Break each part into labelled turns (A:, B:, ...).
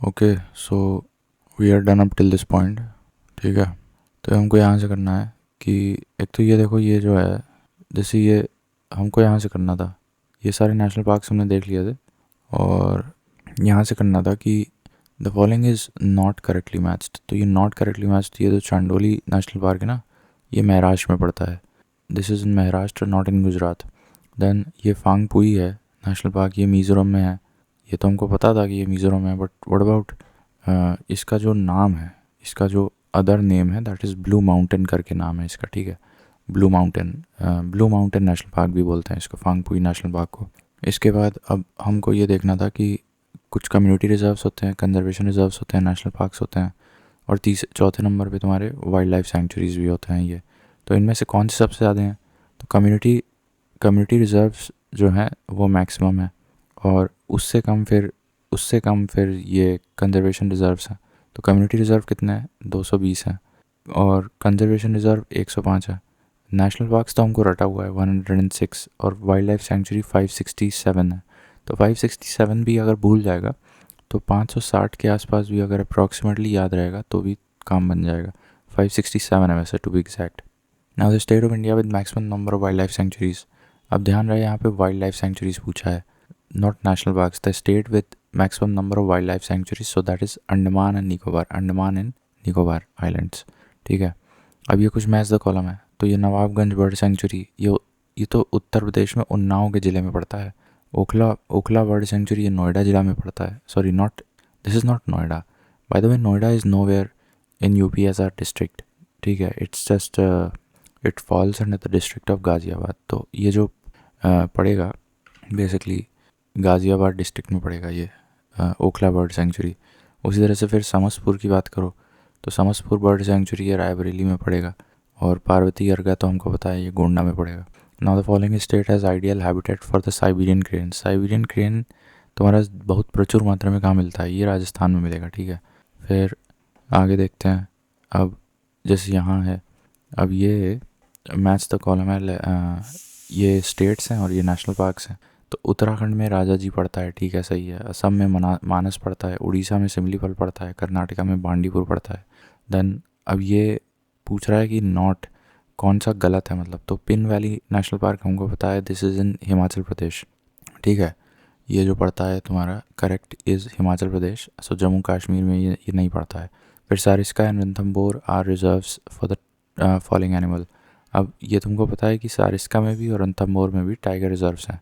A: Okay, so we are done up till this point. ठीक है, तो हमको यहाँ से करना है कि एक तो ये देखो, ये जो है जैसे ये हमको यहाँ से करना था, ये सारे नेशनल पार्क्स हमने देख लिए थे, और यहाँ से करना था कि the following is not correctly matched. तो ये नॉट करेक्टली मैच्ड, ये जो चांडोली नेशनल पार्क है ना, ये महाराष्ट्र में पड़ता है। This is in Maharashtra, not in Gujarat. Then ये फांगपुई है नेशनल पार्क, ये मिज़ोरम में है। ये तो हमको पता था कि ये मिज़ोरम में है, बट व्हाट अबाउट इसका जो नाम है, इसका जो अदर नेम है, दैट इज़ ब्लू माउंटेन करके नाम है इसका। ठीक है, ब्लू माउंटेन नेशनल पार्क भी बोलते हैं इसको, फांगपुई नेशनल पार्क को। इसके बाद अब हमको ये देखना था कि कुछ कम्युनिटी रिजर्व्स होते हैं, कंजर्वेशन रिजर्व्स होते हैं, नेशनल पार्क्स होते हैं, और चौथे नंबर पे तुम्हारे वाइल्ड लाइफ सेंचुरीज़ भी होते हैं ये। तो इनमें से कौन से सबसे ज़्यादा हैं? तो कम्युनिटी रिजर्व्स जो हैं वो मैक्सिमम है, और उससे कम फिर ये कंजर्वेशन रिजर्व्स हैं। तो कम्युनिटी रिजर्व कितने हैं? 220 हैं, और कंजर्वेशन रिजर्व 105 है। नेशनल पार्क्स तो हमको रटा हुआ है 106, और वाइल्ड लाइफ सेंचुरी 567 है। तो 567 भी अगर भूल जाएगा तो 560 के आसपास भी अगर अप्रॉक्सीमेटली याद रहेगा तो भी काम बन जाएगा। 567 है वैसे, to be exact. Now the state of India with maximum number of wild life sanctuaries. अब ध्यान रहे, यहाँ पे वाइल्ड लाइफ सेंचुरीज पूछा है, not national parks. The state with maximum number of wild life sanctuaries, so that is Andaman and Nicobar, Andaman and Nicobar islands. ठीक है, अब ये कुछ मैच द कॉलम है। तो ये नवाबगंज बर्ड सेंचुरी, ये तो उत्तर प्रदेश में उन्नाव के ज़िले में पड़ता है। ओखला बर्ड सेंचुरी ये नोएडा ज़िला में पड़ता है। Sorry, not, this is not Noida. By the way, Noida is nowhere in UP as are district. ठीक है, it's just it falls under the district of Ghaziabad. तो ये जो पड़ेगा बेसिकली गाज़ियाबाद डिस्ट्रिक्ट में पड़ेगा ये ओखला बर्ड सेंचुरी। उसी तरह से फिर समसपुर की बात करो तो समसपुर बर्ड सेंचुरी ये रायबरेली में पड़ेगा, और पार्वती अर्गा तो हमको पता है ये गोंडा में पड़ेगा। Now the following state has ideal habitat for the Siberian crane. Siberian crane तुम्हारा बहुत प्रचुर मात्रा में कहाँ मिलता है? ये राजस्थान में मिलेगा। ठीक है, फिर आगे देखते हैं। अब जैसे यहाँ है, अब ये मैच द कॉलम है, ये स्टेट्स हैं और ये नेशनल पार्क्स हैं। तो उत्तराखंड में राजा जी पड़ता है, ठीक है, सही है। असम में मानस पड़ता है, उड़ीसा में सिमलीपल पड़ता है, कर्नाटका में बांडीपुर पड़ता है। देन अब ये पूछ रहा है कि नॉट कौन सा गलत है, मतलब। तो पिन वैली नेशनल पार्क हमको पता है, this is in Himachal Pradesh. ठीक है, ये जो पड़ता है तुम्हारा correct is Himachal Pradesh. So Jammu Kashmir में ये नहीं पड़ता है। फिर Sariska and Ranthambore are reserves for the following animal. अब ये तुमको पता है कि सारिस्का में भी और रणथंभौर में भी टाइगर रिजर्व्स हैं,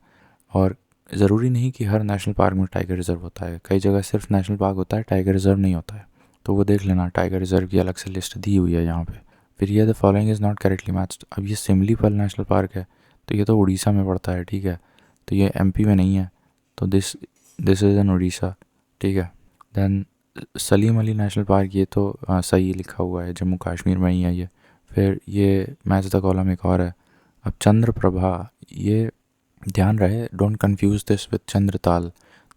A: और ज़रूरी नहीं कि हर नेशनल पार्क में टाइगर रिजर्व होता है। कई जगह सिर्फ नेशनल पार्क होता है, टाइगर रिजर्व नहीं होता है। तो वो देख लेना, टाइगर रिजर्व की अलग से लिस्ट दी हुई है यहाँ पे। फिर ये the following is not correctly matched. अब ये सिमलीपल नेशनल पार्क है, तो ये तो उड़ीसा में पड़ता है। ठीक है, तो ये एमपी में नहीं है, तो दिस इज़ इन उड़ीसा। ठीक है, then Salim Ali national park, ये तो सही लिखा हुआ है, जम्मू कश्मीर में ही है ये। फिर ये मैच द कॉलम एक और है। अब चंद्रप्रभा, ये ध्यान रहे, don't confuse this with Chandratal.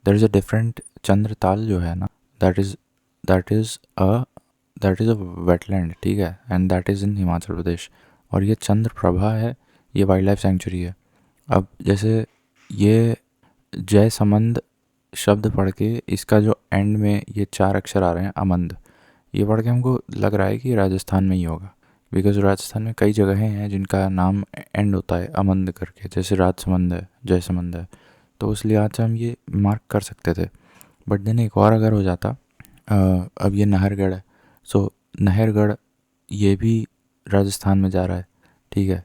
A: There is a different Chandratal जो है ना, that is that is a wetland. ठीक है, and that is in Himachal Pradesh. और ये चंद्रप्रभा है, ये वाइल्ड लाइफ सेंचुरी है। अब जैसे ये जय समंद शब्द पढ़ के इसका जो एंड में ये 4 अक्षर आ रहे हैं अमंद, ये पढ़ के हमको लग रहा है कि राजस्थान में ही होगा, बिकॉज राजस्थान में कई जगहें हैं जिनका नाम एंड होता है अमंद करके, जैसे राजसमंद है, जयसमंद है। तो उस लिहाज से हम ये मार्क कर सकते थे। बट देन एक और अगर हो जाता, अब ये नाहरगढ़ है, सो नाहरगढ़ ये भी राजस्थान में जा रहा है। ठीक है,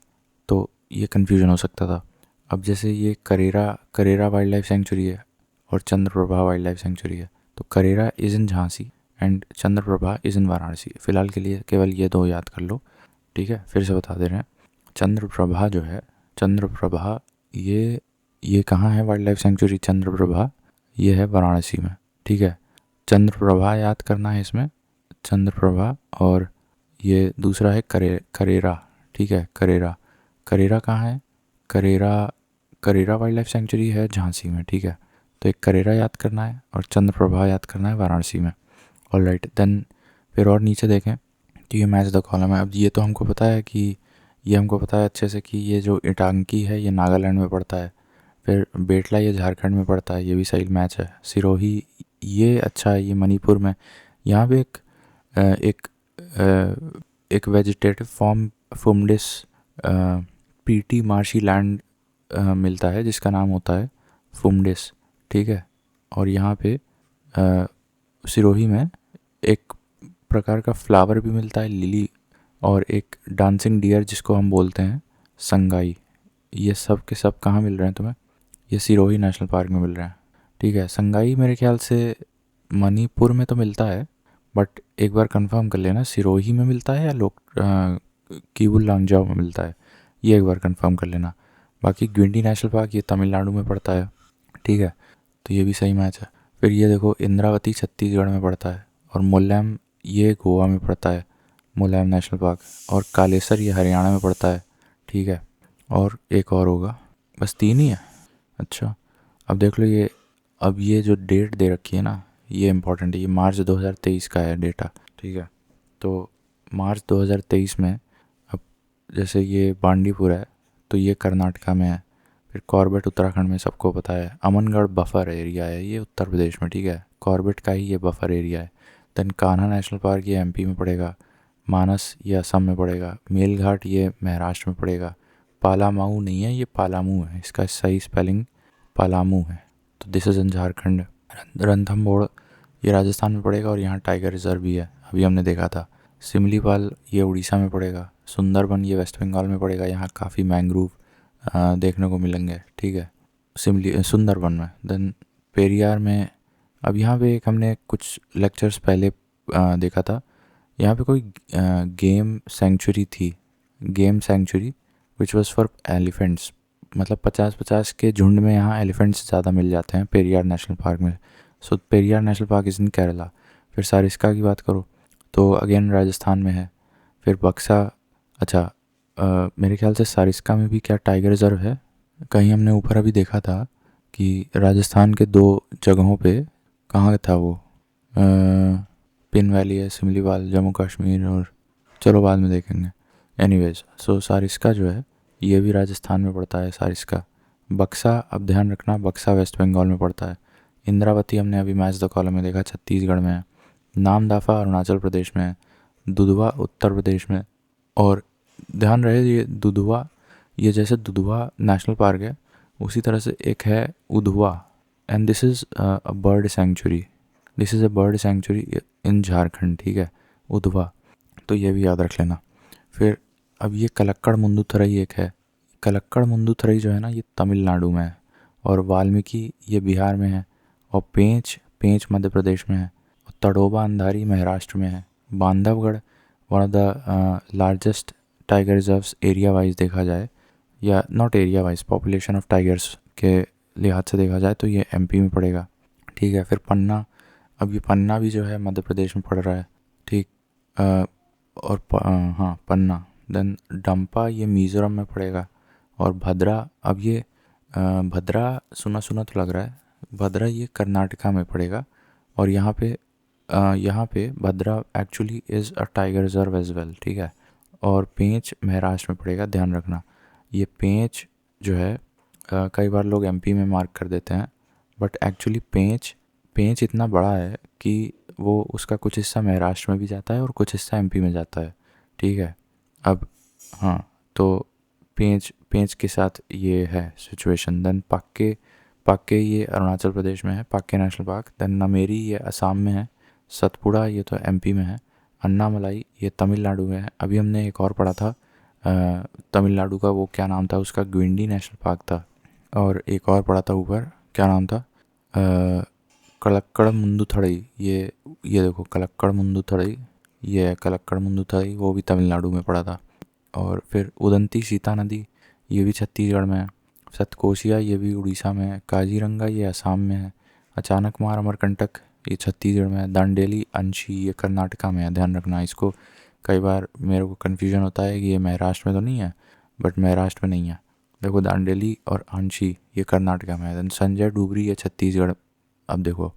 A: तो ये कन्फ्यूजन हो सकता था। अब जैसे ये करेरा वाइल्ड लाइफ सेंचुरी है और चंद्रप्रभा वाइल्ड लाइफ सेंचुरी है, तो Karera is in Jhansi and Chandraprabha is in Varanasi. फ़िलहाल के लिए केवल ये 2 याद कर लो। ठीक है, फिर से बता दे रहे हैं, चंद्रप्रभा जो है, चंद्रप्रभा ये कहाँ है वाइल्ड लाइफ सेंचुरी? चंद्रप्रभा ये है वाराणसी में। ठीक है, चंद्रप्रभा याद करना है इसमें, चंद्रप्रभा। और ये दूसरा है करेरा। ठीक है, करेरा कहाँ है? करेरा वाइल्ड लाइफ सेंचुरी है झांसी में। ठीक है, तो एक करेरा याद करना है और चंद्रप्रभा याद करना है वाराणसी में। ऑलराइट, देन फिर और नीचे देखें तो ये मैच द कॉलम है। अब ये तो हमको पता है कि ये हमको पता है अच्छे से कि ये जो इटांकी है ये नागालैंड में पड़ता है। फिर बेटला ये झारखंड में पड़ता है, ये भी सही मैच है। सिरोही ये अच्छा है, ये मणिपुर में यहाँ पे अ, एक एक vegetative form phumdis peaty marshy land मिलता है जिसका नाम होता है फुमडिस, ठीक है। और यहाँ पे सिरोही में एक प्रकार का फ्लावर भी मिलता है लिली, और एक डांसिंग डियर जिसको हम बोलते हैं संगाई। ये सब के सब कहाँ मिल रहे हैं तुम्हें? ये सिरोही नेशनल पार्क में मिल रहे हैं, ठीक है। संगाई मेरे ख्याल से मणिपुर में तो मिलता है, बट एक बार कंफर्म कर लेना सिरोही में मिलता है या कीबुल लांगजाओ में मिलता है, ये एक बार कंफर्म कर लेना। बाकी ग्विंडी नेशनल पार्क ये तमिलनाडु में पड़ता है, ठीक है, तो ये भी सही मैच है। फिर ये देखो इंद्रावती छत्तीसगढ़ में पड़ता है, और मोलैम ये गोवा में पड़ता है, मोलैम नेशनल पार्क। और कालेसर ये हरियाणा में पड़ता है, ठीक है। और एक और होगा, बस 3 ही है। अच्छा, अब देख लो ये, अब ये जो डेट दे रखी है ना ये इम्पोर्टेंट है, ये मार्च 2023 का है डेटा, ठीक है। तो मार्च 2023 में अब जैसे ये बांडीपुर है तो ये कर्नाटका में है, फिर कॉर्बेट उत्तराखंड में सबको पता है, अमनगढ़ बफर एरिया है ये उत्तर प्रदेश में, ठीक है, कॉर्बेट का ही ये बफर एरिया है। देन कान्हा नेशनल पार्क ये एमपी में पड़ेगा, मानस ये असम में पड़ेगा, मेलघाट ये महाराष्ट्र में पड़ेगा, पालामाऊ नहीं है ये पालामू है, इसका सही स्पेलिंग पालामू है, तो दिस इज़ इन झारखंड। रणथंभौर ये राजस्थान में पड़ेगा और यहाँ टाइगर रिजर्व भी है, अभी हमने देखा था। सिमलीपाल ये उड़ीसा में पड़ेगा, सुंदरबन ये वेस्ट बंगाल में पड़ेगा, यहाँ काफ़ी मैंग्रोव देखने को मिलेंगे, ठीक है, सुंदरबन में। देन पेरियार में, अब यहाँ पे एक हमने कुछ लेक्चर्स पहले देखा था, यहाँ पे कोई गेम सेंचुरी थी, game sanctuary which was for elephants, मतलब 50-50 के झुंड में यहाँ एलिफेंट्स ज़्यादा मिल जाते हैं पेरियार नेशनल पार्क में। So Periyar national park is in Kerala. फिर सारिस्का की बात करो तो अगेन राजस्थान में है। फिर बक्सा, अच्छा मेरे ख्याल से सारिस्का में भी क्या टाइगर रिजर्व है, कहीं हमने ऊपर अभी देखा था कि राजस्थान के 2 जगहों पे, कहाँ था वो, पिन वैली है, सिमलीपाल जम्मू कश्मीर, और चलो बाद में देखेंगे। एनीवेज, सो सारिस्का जो है ये भी राजस्थान में पड़ता है सारिस्का। बक्सा, अब ध्यान रखना बक्सा वेस्ट बंगाल में पड़ता है। इंद्रावती हमने अभी मैच द कॉलम में देखा छत्तीसगढ़ में है। नामदाफा अरुणाचल प्रदेश में है। दुधवा उत्तर प्रदेश में। और ध्यान रहे ये दुधवा, ये जैसे दुधवा नेशनल पार्क है उसी तरह से एक है Udhwa, and this is a bird sanctuary, this is a bird sanctuary in Jharkhand, ठीक है, उधवा, तो ये भी याद रख लेना। फिर अब ये कलक्कड़ मुंदुथरई एक है, कलक्कड़ मुंदुथरई जो है ना ये तमिलनाडु में है, और वाल्मीकि ये बिहार में है, और पेंच पेंच मध्य प्रदेश में है, और तड़ोबा अंधारी महाराष्ट्र में है। Bandhavgarh one of the largest tiger reserves area wise देखा जाए, या not area wise, population of tigers के लिहाज से देखा जाए तो ये एमपी में पड़ेगा, ठीक है। फिर पन्ना, अब ये पन्ना भी जो है मध्य प्रदेश में पड़ रहा है, ठीक। और हाँ पन्ना। देन डंपा ये मिज़ोरम में पड़ेगा, और भद्रा, अब ये भद्रा सुना सुना तो लग रहा है, भद्रा ये कर्नाटका में पड़ेगा, और यहाँ पे Bhadra actually is a tiger reserve as well, ठीक है। और पेंच महाराष्ट्र में पड़ेगा, ध्यान रखना। ये पेंच जो है कई बार लोग एमपी में मार्क कर देते हैं, बट एक्चुअली पेंच पेंच इतना बड़ा है कि वो उसका कुछ हिस्सा महाराष्ट्र में भी जाता है और कुछ हिस्सा एमपी में जाता है, ठीक है। अब हाँ, तो पेंच पेंच के साथ ये है सिचुएशन। देन पाक्के, पाक्के ये अरुणाचल प्रदेश में है, Pakke national park. Then Nameri ये असम में है, सतपुड़ा ये तो एमपी में है, अन्नामलाई ये तमिलनाडु में है। अभी हमने एक और पढ़ा था तमिलनाडु का, वो क्या नाम था उसका, ग्विंडी नेशनल पार्क था, और एक और पढ़ा था ऊपर, क्या नाम था, कलक्कड़ मुंदुथड़ई, ये देखो कलक्कड़ मुंदुथड़ई, ये है कलक्कड़ मुंदुथड़ई, वो भी तमिलनाडु में पड़ा था। और फिर उदंती सीता नदी ये भी छत्तीसगढ़ में है। सतकोशिया ये भी उड़ीसा में है। काजीरंगा ये असम में है। अचानक मार अमरकंटक ये छत्तीसगढ़ में है। दांडेली अंशी ये कर्नाटका में है, ध्यान रखना इसको, कई बार मेरे को कन्फ्यूजन होता है कि ये महाराष्ट्र में तो नहीं है, बट महाराष्ट्र में नहीं है। देखो दांडेली और अंशी ये कर्नाटका में है। देन संजय डूबरी ये छत्तीसगढ़। अब देखो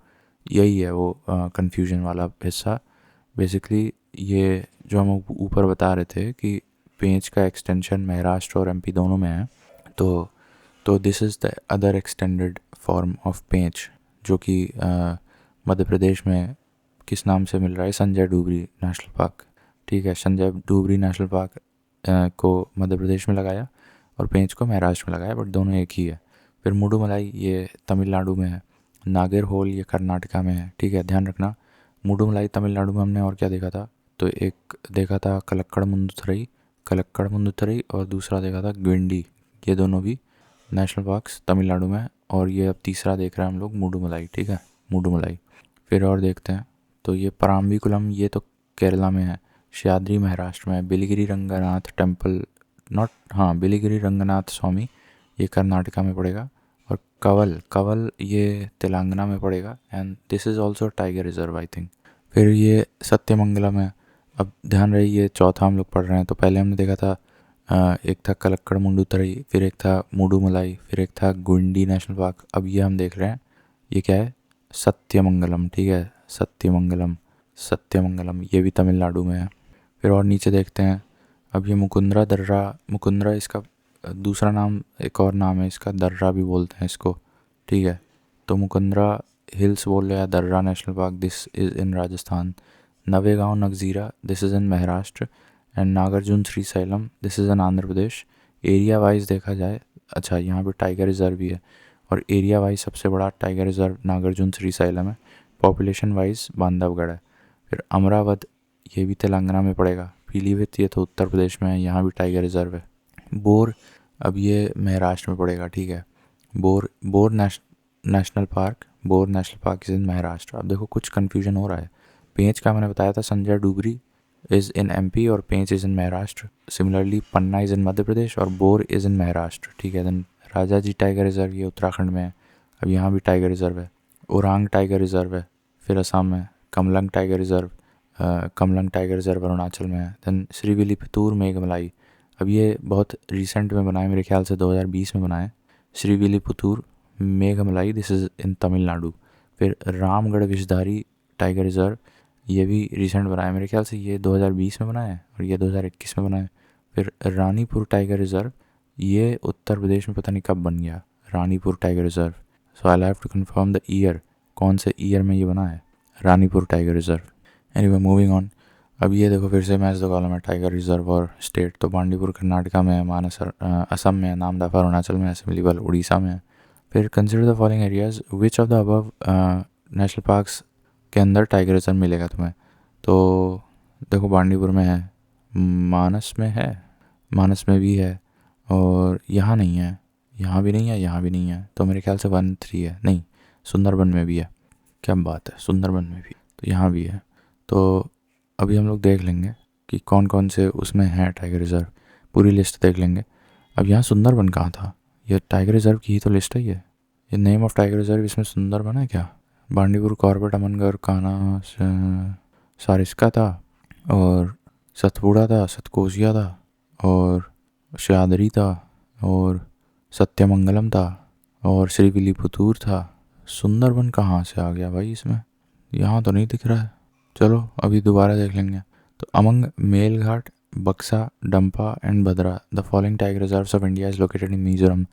A: यही है वो कन्फ्यूजन वाला हिस्सा। बेसिकली ये जो हम ऊपर बता रहे थे कि पेंच का एक्सटेंशन महाराष्ट्र और एमपी दोनों में है, तो this is the other extended form of Pench, जो कि मध्य प्रदेश में किस नाम से मिल रहा है, संजय डूबरी नेशनल पार्क। ठीक है, संजय डूबरी नेशनल पार्क को मध्य प्रदेश में लगाया और पेंच को महाराष्ट्र में लगाया, बट दोनों एक ही है। फिर मुडुमलाई ये तमिलनाडु में है, नागरहोल ये कर्नाटका में है। ठीक है, ध्यान रखना, मुडुमलाई तमिलनाडु में हमने और क्या देखा था, तो एक देखा था कलक्कड़ मुंदुथरई और दूसरा देखा था ग्विंडी। ये दोनों भी नेशनल पार्क्स तमिलनाडु में है, और ये अब तीसरा देख रहे हैं हम लोग मुडुमलाई। ठीक है, मुडुमलाई। फिर और देखते हैं, तो ये पराम्बिकुलम ये तो केरला में है, शेषाद्री महाराष्ट्र में है, बिलिगिरी रंगनाथ टेम्पल बिलिगिरी रंगनाथ स्वामी ये कर्नाटका में पड़ेगा, और कवल ये तेलंगाना में पड़ेगा, and this is also tiger reserve I think. फिर ये सत्यमंगलम है। अब ध्यान रहे, ये चौथा हम लोग पढ़ रहे हैं। तो पहले हमने देखा था एक था कलक्कड़ मुंडुथरई, फिर एक था मुडुमलाई, फिर एक था गुंडी नेशनल पार्क। अब ये हम देख रहे हैं, ये क्या है, सत्यमंगलम। ठीक है, सत्यमंगलम ये भी तमिलनाडु में है। फिर और नीचे देखते हैं, अब ये मुकुंदरा इसका दूसरा नाम, एक और नाम है इसका, दर्रा भी बोलते हैं इसको। ठीक है, तो मुकुंदरा हिल्स बोल रहे हैं, Darrah national park, this is in Rajasthan. Navegaon Nagzira, this is in Maharashtra, and Nagarjuna Srisailam, this is in Andhra Pradesh. Area wise देखा जाए, अच्छा यहाँ पे टाइगर रिजर्व भी है, और एरिया वाइज सबसे बड़ा टाइगर रिजर्व नागार्जुन श्रीशैलम है, पॉपुलेशन वाइज बांधवगढ़ है। फिर अमरावत ये भी तेलंगाना में पड़ेगा, पीलीभीत ये तो उत्तर प्रदेश में है, यहाँ भी टाइगर रिजर्व है। बोर अब ये महाराष्ट्र में पड़ेगा। ठीक है, bore national park is in Maharashtra. अब देखो कुछ कन्फ्यूजन हो रहा है, पेंच का मैंने बताया था Sanjay Dubri is in MP और Pench is in Maharashtra. Similarly Panna is in Madhya Pradesh और बोर इज़ इन महाराष्ट्र। ठीक है, देन राजाजी टाइगर रिजर्व ये उत्तराखंड में है, अब यहाँ भी टाइगर रिजर्व है। ओरांग टाइगर रिजर्व है फिर असम में। कमलंग टाइगर रिजर्व अरुणाचल में है। देन श्रीविल्लीपुतूर मेघमलाई, अब ये बहुत रिसेंट में बना है, मेरे ख्याल से 2020 में बना है। श्रीविल्लीपुतूर मेघमलाई, दिस इज़ इन तमिलनाडु। फिर रामगढ़ विषधारी टाइगर रिजर्व, ये भी रिसेंट बना है, मेरे ख्याल से ये 2020 में बना है और ये 2021 में बना है। फिर रानीपुर टाइगर रिजर्व, ये उत्तर प्रदेश में पता नहीं कब बन गया Ranipur tiger reserve. So I have to confirm the year, कौन से ईयर में ये बना है Ranipur tiger reserve. Anyway moving on, अब ये देखो फिर से मैच द कॉलम है, टाइगर रिजर्व और स्टेट। तो बांडीपुर कर्नाटका में है, मानस असम में है, नामदफा अरुणाचल में है, सिमलीपाल उड़ीसा में है। फिर consider the following areas, which of the above national parks के अंदर टाइगर रिजर्व मिलेगा तुम्हें। तो देखो बांडीपुर में है, मानस में भी है, और यहाँ नहीं है, यहाँ भी नहीं है, तो मेरे ख्याल से 1-3 है। नहीं, सुंदरबन में भी है, क्या बात है, सुंदरबन में भी, तो यहाँ भी है। तो अभी हम लोग देख लेंगे कि कौन कौन से उसमें है टाइगर रिजर्व, पूरी लिस्ट देख लेंगे। अब यहाँ सुंदरबन कहाँ था, ये टाइगर रिजर्व की ही तो लिस्ट है ये नेम ऑफ टाइगर रिजर्व, इसमें सुंदरबन है क्या। बांडीपुर, कॉर्बेट, अमनगढ़, कान्हा, सारिस्का था, और सतपुड़ा था, सतकोसिया था, और शेषाद्री था, और सत्यमंगलम था, और श्रीविल्लीपुतूर था। सुंदरबन कहाँ से आ गया भाई इसमें, यहाँ तो नहीं दिख रहा है। चलो अभी दोबारा देख लेंगे। तो अमंग मेलघाट, बक्सा, Dampa and Bhadra the following tiger reserves of India is located in Mizoram.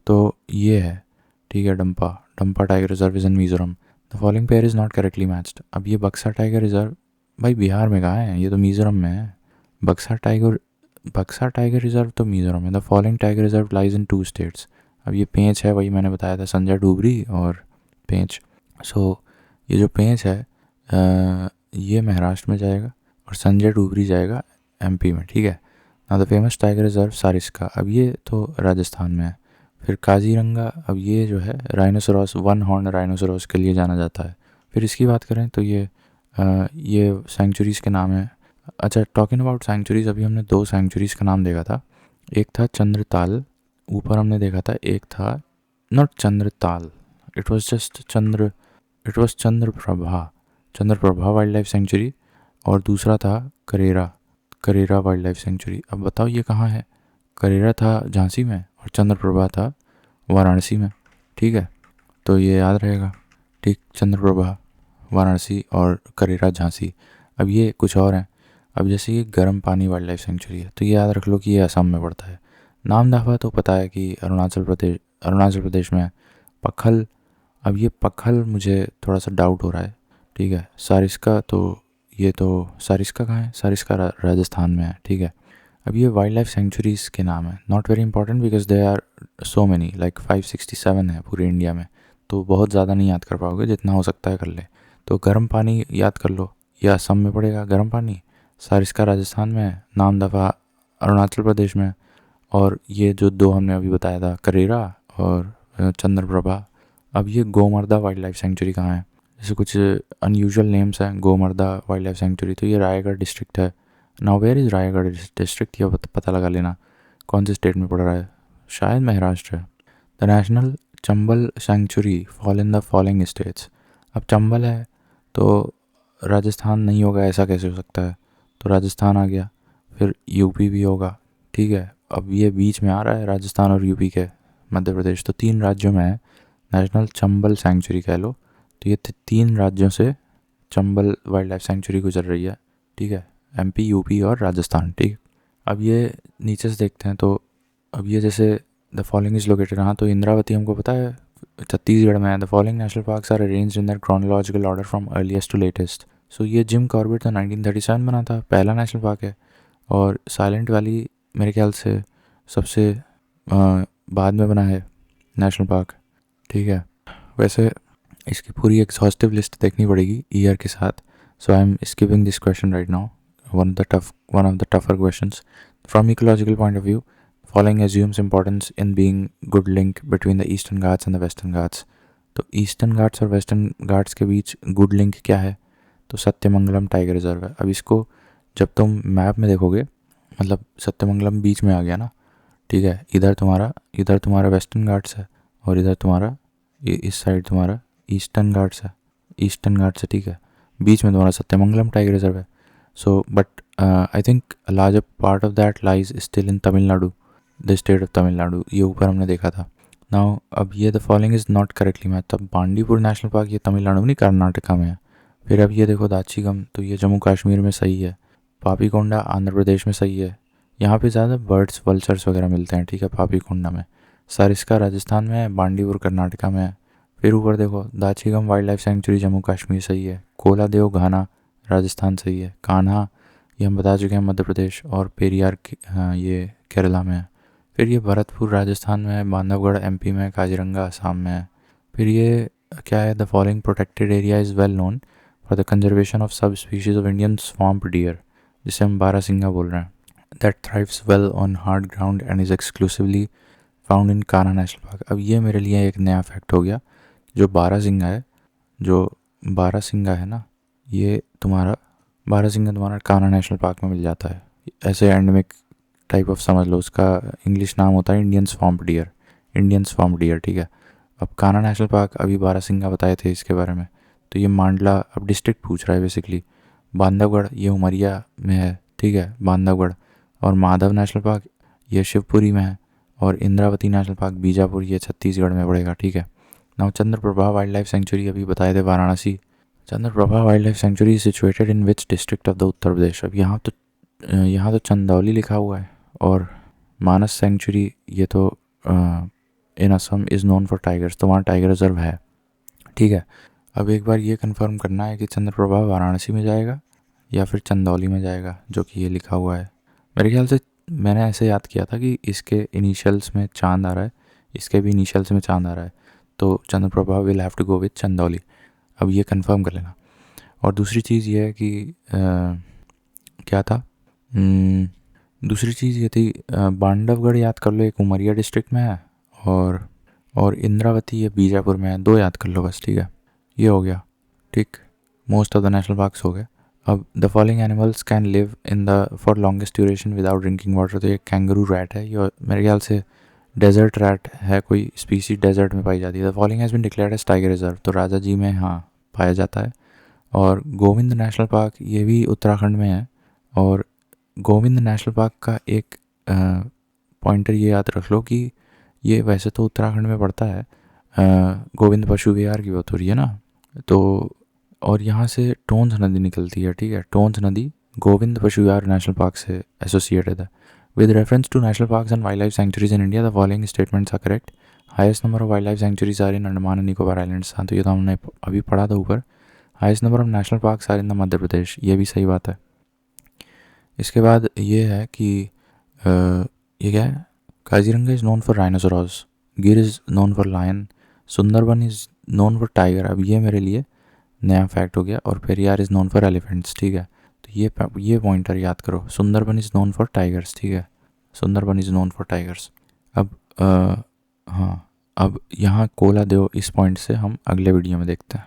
A: तो ये है, ठीक है, Dampa tiger reserve is in Mizoram. The following pair is not correctly matched. अब ये बक्सा टाइगर रिजर्व भाई बिहार में कहाँ है, ये तो मिजोरम में है। बक्सा टाइगर रिजर्व तो मिजोरम है। The following tiger reserve lies in 2 states. अब ये पेंच है, वही मैंने बताया था, संजय डूबरी और पेंच। सो ये जो पेंच है ये महाराष्ट्र में जाएगा और संजय डूबरी जाएगा एमपी में। ठीक है, now the famous tiger reserve Sariska, अब ये तो राजस्थान में है। फिर काजीरंगा, अब ये जो है राइनोसोरस, 1 हॉर्न राइनोसोरस के लिए जाना जाता है। फिर इसकी बात करें तो ये सेंचुरीज़ के नाम है। अच्छा, टॉकिंग अबाउट सेंचुरीज़, अभी हमने 2 सेंचुरीज़ का नाम देखा था। एक था चंद्रताल, ऊपर हमने देखा था, एक था not Chandratal, it was Chandraprabha wild life century, और दूसरा था करेरा वाइल्ड लाइफ सेंचुरी। अब बताओ ये कहाँ है, करेरा था झांसी में और चंद्रप्रभा था वाराणसी में। ठीक है, तो ये याद रहेगा। ठीक, चंद्रप्रभा वाराणसी और करेरा झांसी। अब ये कुछ और हैं, अब जैसे ये गर्म पानी वाइल्ड लाइफ सेंचुरी है, तो ये याद रख लो कि ये असम में पड़ता है। नामदफा तो पता है कि अरुणाचल प्रदेश में है। पखल, अब ये पखल मुझे थोड़ा सा डाउट हो रहा है, ठीक है। सारिस्का, तो ये तो सारिस्का कहाँ है? सारिस्का राजस्थान में है, ठीक है। अब ये वाइल्ड लाइफ सेंचुरीज़ के नाम है, not very important because they are so many, like 567 है पूरे इंडिया में, तो बहुत ज़्यादा नहीं याद कर पाओगे, जितना हो सकता है कर ले। तो गर्म पानी याद कर लो, ये असम में पड़ेगा गर्म पानी, सारिस्का राजस्थान में है, नामदफा अरुणाचल प्रदेश में, और ये जो दो हमने अभी बताया था, करेरा और चंद्रप्रभा। अब ये गोमर्दा वाइल्ड लाइफ सेंचुरी कहाँ है? जैसे कुछ अनयूजुअल नेम्स हैं, गोमर्दा वाइल्ड लाइफ सेंचुरी, तो ये रायगढ़ डिस्ट्रिक्ट है। Now where is Raigad district, ये पता लगा लेना कौन से स्टेट में पड़ रहा है, शायद महाराष्ट्र है। The national Chambal sanctuary fall in the following states. अब चंबल है तो राजस्थान नहीं होगा, ऐसा कैसे हो सकता है? तो राजस्थान आ गया, फिर यूपी भी होगा, ठीक है। अब ये बीच में आ रहा है राजस्थान और यूपी के, मध्य प्रदेश, तो 3 राज्यों में है नेशनल चंबल सेंचुरी कह लो। तो ये 3 राज्यों से चंबल वाइल्ड लाइफ सेंचुरी गुजर रही है, ठीक है, एमपी, यूपी और राजस्थान, ठीक। अब ये नीचे से देखते हैं, तो अब ये जैसे द फॉलोइंग इज लोकेटेड, हाँ तो इंद्रावती हमको पता है छत्तीसगढ़ में है। The following national parks are arranged in that chronological order from earliest to latest. So ये जिम कॉर्बेट तो 1937 बना था, पहला नेशनल पार्क है। और साइलेंट वैली मेरे ख्याल से सबसे बाद में बना है नेशनल पार्क, ठीक है। वैसे इसकी पूरी एग्जॉस्टिव लिस्ट देखनी पड़ेगी ईयर के साथ, so I am skipping this question right now, one of the tougher questions. From ecological point of view, following assumes importance in being good link between the Eastern Ghats and the Western Ghats. तो eastern Ghats और western Ghats के बीच good link क्या है? तो Sathyamangalam tiger reserve है। अब इसको जब तुम मैप में देखोगे, मतलब सत्यमंगलम बीच में आ गया ना, ठीक है, इधर तुम्हारा वेस्टर्न घाट्स है और इधर तुम्हारा इस साइड तुम्हारा ईस्टर्न घाट्स है, ठीक है, बीच में तुम्हारा सत्यमंगलम टाइगर रिजर्व है। So, but I think a larger part of that lies still in Tamil Nadu, the state of Tamil Nadu. ये ऊपर हमने देखा था। Now, अब ये the following is not correctly math. तब बांडीपुर नेशनल पार्क ये तमिलनाडु नहीं, कर्नाटका में है। फिर अब ये देखो दाचीगम, तो ये जम्मू कश्मीर में सही है। पापीकोंडा आंध्र प्रदेश में सही है, यहाँ पे ज़्यादा बर्ड्स वल्चर्स वगैरह मिलते हैं, ठीक है, पापीकोंडा में। सारिस्का राजस्थान में है, बांडीपुर कर्नाटका में है। फिर ऊपर देखो Dachigam wild life century Jammu Kashmir सही है। कोलादेव घाना राजस्थान सही है। कान्हा ये हम बता चुके हैं मध्य प्रदेश, और पेरियार ये केरला में है। फिर ये भरतपुर राजस्थान में है, बांधवगढ़ एमपी में, काजीरंगा असम में है। फिर ये क्या है? The following protected area is well known for the conservation of sub species of Indian swamp deer, जिसे हम बारहसिंगा बोल रहे हैं, that thrives well on hard ground and is exclusively found in Kanha national park. अब ये मेरे लिए एक नया फैक्ट हो गया, जो बारहसिंगा है ना, ये तुम्हारा बारहसिंगा तुम्हारा कान्हा नेशनल पार्क में मिल जाता है। ऐसे एंडेमिक टाइप ऑफ समझ लो, उसका इंग्लिश नाम होता है इंडियन स्वैम्प डियर, ठीक है। अब कान्हा नेशनल पार्क, अभी बारहसिंगा बताए थे इसके बारे में, तो ये मांडला, अब डिस्ट्रिक्ट पूछ रहा है बेसिकली। बांधवगढ़ ये उमरिया में है, ठीक है, बांधवगढ़। और माधव नेशनल पार्क ये शिवपुरी में है, और इंद्रावती नेशनल पार्क बीजापुर, ये छत्तीसगढ़ में पड़ेगा, ठीक है। Now Chandraprabha wild life sanctuary अभी बताए थे Varanasi. Chandraprabha wild life sanctuary situated in which district of the Uttar Pradesh? अब यहाँ तो चंदौली लिखा हुआ है। और मानस सेंचुरी ये तो in Assam is known for tigers, तो वहाँ टाइगर रिजर्व है, ठीक है। अब एक बार ये कंफर्म करना है कि चंद्रप्रभा वाराणसी में जाएगा या फिर चंदौली में जाएगा, जो कि ये लिखा हुआ है। मेरे ख्याल से मैंने ऐसे याद किया था कि इसके इनिशियल्स में चांद आ रहा है, इसके भी इनिशियल्स में चांद आ रहा है, तो Chandraprabha will have to go with Chandauli. अब ये कंफर्म कर लेना। और दूसरी चीज़ ये है कि क्या था, दूसरी चीज़ ये थी, बांधवगढ़ याद कर लो, एक उमरिया डिस्ट्रिक्ट में है, और इंद्रावती ये बीजापुर में है। 2 याद कर लो बस, ठीक है, ये हो गया, ठीक। Most of the national parks हो गए। अब the following animals can live in the for longest duration without drinking water. तो ये कैंगरू रैट है, ये मेरे ख्याल से डेजर्ट रैट है, कोई स्पीसीज डेजर्ट में पाई जाती है। The following has been declared as tiger reserve, तो राजा जी में हाँ पाया जाता है। और गोविंद नेशनल पार्क ये भी उत्तराखंड में है। और गोविंद नेशनल पार्क का एक पॉइंटर ये याद रख लो कि ये वैसे तो उत्तराखंड में पड़ता है, गोविंद पशु विहार की बात हो रही है ना, तो और यहाँ से टोंस नदी निकलती है, ठीक है। टोंस नदी गोविंद पशु विहार नेशनल पार्क से एसोसिएटेड है। With reference to national parks and wild life sanctuaries in India, the following statements are correct. Highest number of wild life sanctuaries are in Andaman and Nicobar islands. हाँ, तो ये तो हमने अभी पढ़ा था ऊपर। Highest number of national parks are in the Madhya Pradesh, ये भी सही बात है। इसके बाद ये है कि ये क्या है, Kaziranga is known for rhinoceros, Gir is known for lion, Sundarban is known for tiger. अब ये मेरे लिए नया फैक्ट हो गया। और Periyar is known for elephants, ठीक है। तो ये पॉइंटर याद करो, Sundarban is known for tigers, ठीक है, Sundarban is known for tigers. अब हाँ, अब यहाँ कोला देव इस पॉइंट से हम अगले वीडियो में देखते हैं।